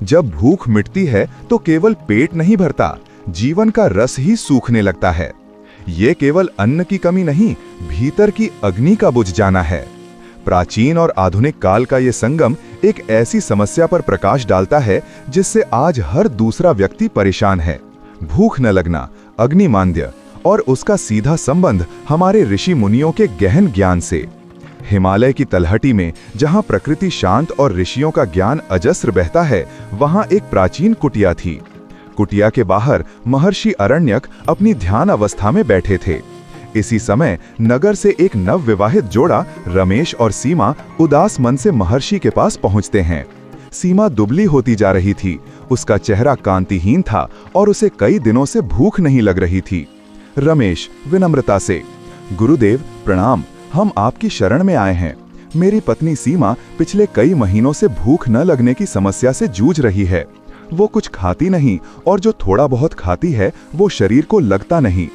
जब भूख मिटती है तो केवल पेट नहीं भरता, जीवन का रस ही सूखने लगता है। ये केवल अन्न की कमी नहीं, भीतर की अग्नि का बुझ जाना है। प्राचीन और आधुनिक काल का ये संगम एक ऐसी समस्या पर प्रकाश डालता है जिससे आज हर दूसरा व्यक्ति परेशान है। भूख न लगना, अग्निमांद्य और उसका सीधा संबंध हमारे ऋषि मुनियों के गहन ज्ञान से। हिमालय की तलहटी में जहां प्रकृति शांत और ऋषियों का ज्ञान अजस्र बहता है, वहां एक प्राचीन कुटिया थी। कुटिया के बाहर महर्षि अरण्यक अपनी ध्यान अवस्था में बैठे थे। इसी समय नगर से एक नवविवाहित जोड़ा रमेश और सीमा उदास मन से महर्षि के पास पहुंचते हैं। सीमा दुबली होती जा रही थी, उसका चेहरा कांतिहीन था और उसे कई दिनों से भूख नहीं लग रही थी। रमेश विनम्रता से, गुरुदेव प्रणाम, हम आपकी शरण में आए हैं। मेरी पत्नी सीमा पिछले कई महीनों से भूख न लगने की समस्या से जूझ रही है। वो कुछ खाती नहीं और जो थोड़ा बहुत खाती है वो शरीर को लगता नहीं।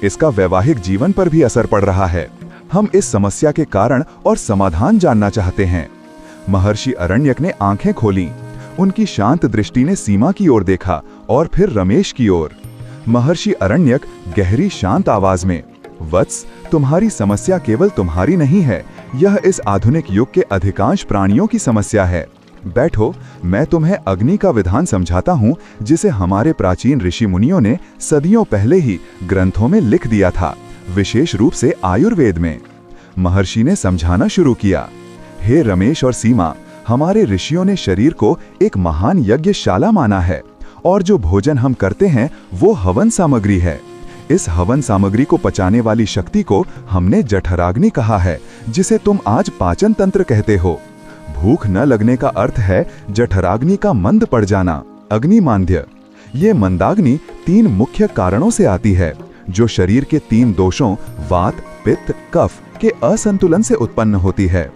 इसका वैवाहिक जीवन पर भी असर पड़ रहा है। हम इस समस्या के कारण और समाधान जानना चाहते हैं। महर्षि अरण्यक ने आंखें खोलीं। उनकी शांत दृष्टि ने सीमा की ओर देखा और फिर रमेश की ओर। महर्षि अरण्यक गहरी शांत आवाज में, वत्स, तुम्हारी समस्या केवल तुम्हारी नहीं है, यह इस आधुनिक युग के अधिकांश प्राणियों की समस्या है। बैठो, मैं तुम्हें अग्नि का विधान समझाता हूँ, जिसे हमारे प्राचीन ऋषि मुनियों ने सदियों पहले ही ग्रंथों में लिख दिया था, विशेष रूप से आयुर्वेद में। महर्षि ने समझाना शुरू किया। हे रमेश और सीमा, हमारे ऋषियों ने शरीर को एक महान यज्ञशाला माना है और जो भोजन हम करते हैं वो हवन सामग्री है। इस हवन सामग्री को पचाने वाली शक्ति को हमने जठराग्नि कहा है, जिसे तुम आज पाचन तंत्र कहते हो। भूख न लगने का अर्थ है जठराग्नि का मंद पड़ जाना, अग्निमांद्य। ये मंदाग्नि 3 मुख्य कारणों से आती है, जो शरीर के 3 दोषों वात, पित्त, कफ के असंतुलन से उत्पन्न होती है।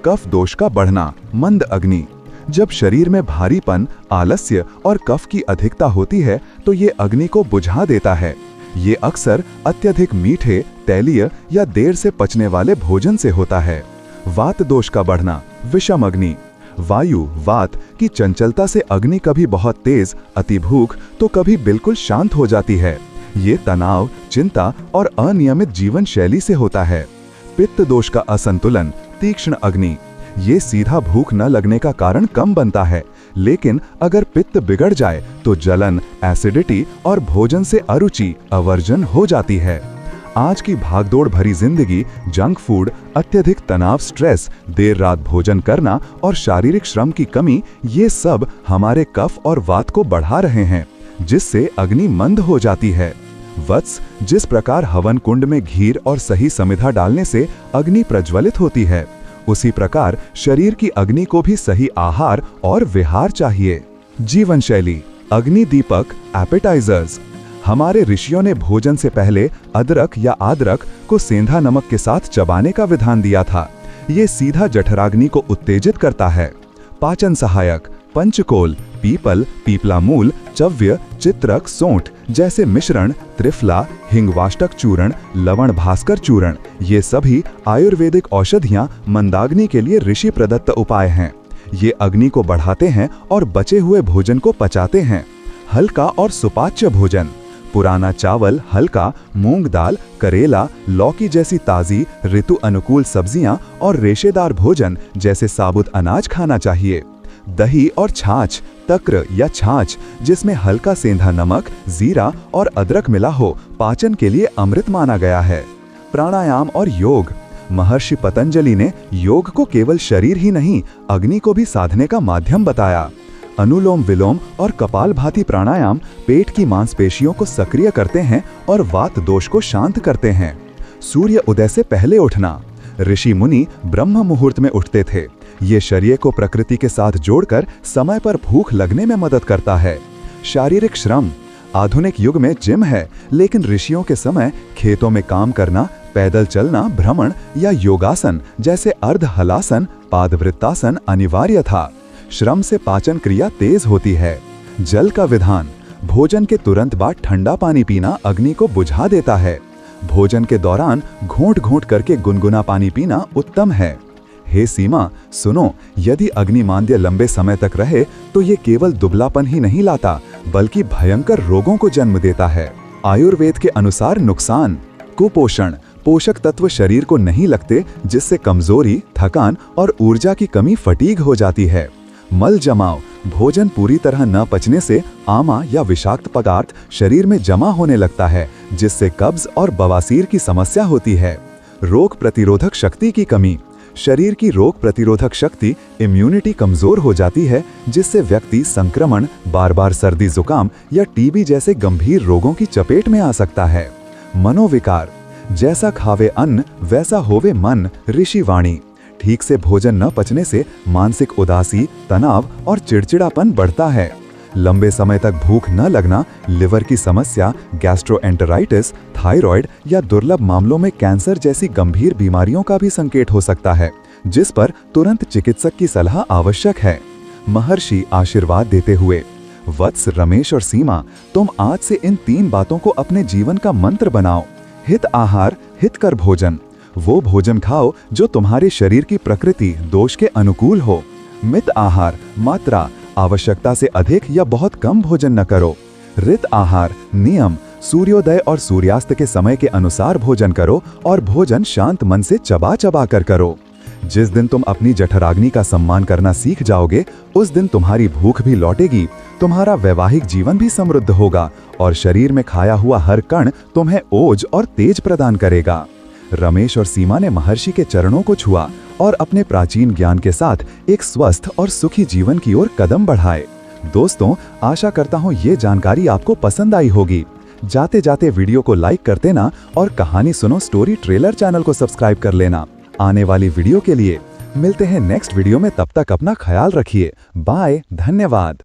कफ दोष का बढ़ना, मंद अग्नि। जब शरीर में भारीपन, आलस्य और कफ की अधिकता होती है तो ये अग्नि को बुझा देता है। ये अक्सर अत्यधिक मीठे, तैलीय या देर से पचने वाले भोजन से होता है। वात दोष का बढ़ना, विषम अग्नि। वायु, वात की चंचलता से अग्नि कभी बहुत तेज, अति भूख तो कभी बिल्कुल शांत हो जाती है। ये तनाव, चिंता और अनियमित जीवन शैली से होता है। पित्त दोष का असंतुलन, तीक्ष्ण अग्नि। ये सीधा भूख न लगने का कारण कम बनता है, लेकिन अगर पित्त बिगड़ जाए तो जलन, एसिडिटी और भोजन से अरुचि, अवर्जन हो जाती है। आज की भागदौड़ भरी जिंदगी, जंक फूड, अत्यधिक तनाव, स्ट्रेस, देर रात भोजन करना और शारीरिक श्रम की कमी, ये सब हमारे कफ और वात को बढ़ा रहे हैं, जिससे अग्नि मंद हो जाती है। वत्स, जिस प्रकार हवन कुंड में घीर और सही समिधा डालने से अग्नि प्रज्वलित होती है, उसी प्रकार शरीर की अग्नि को भी सही आहार और विहार चाहिए। जीवन शैली, अग्नि दीपक, एपेटाइजर्स। हमारे ऋषियों ने भोजन से पहले अदरक या आदरक को सेंधा नमक के साथ चबाने का विधान दिया था। ये सीधा जठराग्नि को उत्तेजित करता है। पाचन सहायक, पंचकोल, पीपल, पीपला मूल, चव्य, चित्रक, सोंठ जैसे मिश्रण, त्रिफला, हिंगवाष्टक चूर्ण, लवण भास्कर चूर्ण, ये सभी आयुर्वेदिक औषधियां मंदाग्नि के लिए ऋषि प्रदत्त उपाय हैं। ये अग्नि को बढ़ाते हैं और बचे हुए भोजन को पचाते हैं। हल्का और सुपाच्य भोजन, पुराना चावल, हल्का, मूंग दाल, करेला, लौकी जैसी ताजी ऋतु अनुकूल सब्जियां और रेशेदार भोजन जैसे साबुत अनाज खाना चाहिए। दही और छाछ, तक्र या छाछ जिसमें हल्का सेंधा नमक, जीरा और अदरक मिला हो, पाचन के लिए अमृत माना गया है। प्राणायाम और योग। महर्षि पतंजलि ने योग को केवल शरीर ही नहीं, अग्नि को भी साधने का माध्यम बताया। अनुलोम विलोम और कपालभाति प्राणायाम पेट की मांसपेशियों को सक्रिय करते हैं और वात दोष को शांत करते हैं। सूर्य उदय से पहले उठना। ऋषि मुनि ब्रह्म मुहूर्त में उठते थे। ये शरीर को प्रकृति के साथ जोड़कर समय पर भूख लगने में मदद करता है। शारीरिक श्रम। आधुनिक युग में जिम है, लेकिन ऋषियों के समय खेतों में काम करना, पैदल चलना, भ्रमण या योगासन जैसे अर्ध हलासन, पादवृत्तासन अनिवार्य था। श्रम से पाचन क्रिया तेज होती है। जल का विधान। भोजन के तुरंत बाद ठंडा पानी पीना अग्नि को बुझा देता है। भोजन के दौरान घोंट घोंट करके गुनगुना पानी पीना उत्तम है। हे सीमा, सुनो, यदि अग्निमांद्य लंबे समय तक रहे तो ये केवल दुबलापन ही नहीं लाता, बल्कि भयंकर रोगों को जन्म देता है। आयुर्वेद के अनुसार नुकसान: कुपोषण, पोषक तत्व शरीर को नहीं लगते, जिससे कमजोरी, थकान और ऊर्जा की कमी, फटीग हो जाती है। मल जमाव, भोजन पूरी तरह न पचने से आमा या विषाक्त पदार्थ शरीर में जमा होने लगता है, जिससे कब्ज और बवासीर की समस्या होती है। रोग प्रतिरोधक शक्ति की कमी, शरीर की रोग प्रतिरोधक शक्ति, इम्यूनिटी कमजोर हो जाती है, जिससे व्यक्ति संक्रमण, बार बार सर्दी जुकाम या टीबी जैसे गंभीर रोगों की चपेट में आ सकता है। मनोविकार, जैसा खावे अन्न वैसा होवे मन, ऋषि वाणी। ठीक से भोजन न पचने से मानसिक उदासी, तनाव और चिड़चिड़ापन बढ़ता है। लंबे समय तक भूख न लगना, लिवर की समस्या, गैस्ट्रोएंटेराइटिस, थायराइड या दुर्लभ मामलों में कैंसर जैसी गंभीर बीमारियों का भी संकेत हो सकता है, जिस पर तुरंत चिकित्सक की सलाह आवश्यक है। महर्षि आशीर्वाद देते हुए: वत्स, रमेश और सीमा, तुम आज से इन 3 बातों को अपने जीवन का मंत्र बनाओ। हित आहार, हितकर भोजन। वो भोजन खाओ जो तुम्हारे शरीर की प्रकृति, दोष के अनुकूल हो। मित आहार, मात्रा, आवश्यकता से अधिक या बहुत कम भोजन न करो। ऋत आहार, नियम, सूर्योदय और सूर्यास्त के समय के अनुसार भोजन करो और भोजन शांत मन से चबा चबा कर करो। जिस दिन तुम अपनी जठराग्नि का सम्मान करना सीख जाओगे, उस दिन तुम्हारी भूख भी लौटेगी, तुम्हारा वैवाहिक जीवन भी समृद्ध होगा और शरीर में खाया हुआ हर कण तुम्हें ओज और तेज प्रदान करेगा। रमेश और सीमा ने महर्षि के चरणों को छुआ और अपने प्राचीन ज्ञान के साथ एक स्वस्थ और सुखी जीवन की ओर कदम बढ़ाए। दोस्तों, आशा करता हूँ ये जानकारी आपको पसंद आई होगी। जाते जाते वीडियो को लाइक कर देना और कहानी सुनो स्टोरी ट्रेलर चैनल को सब्सक्राइब कर लेना आने वाली वीडियो के लिए। मिलते हैं नेक्स्ट वीडियो में, तब तक अपना ख्याल रखिए। बाय, धन्यवाद।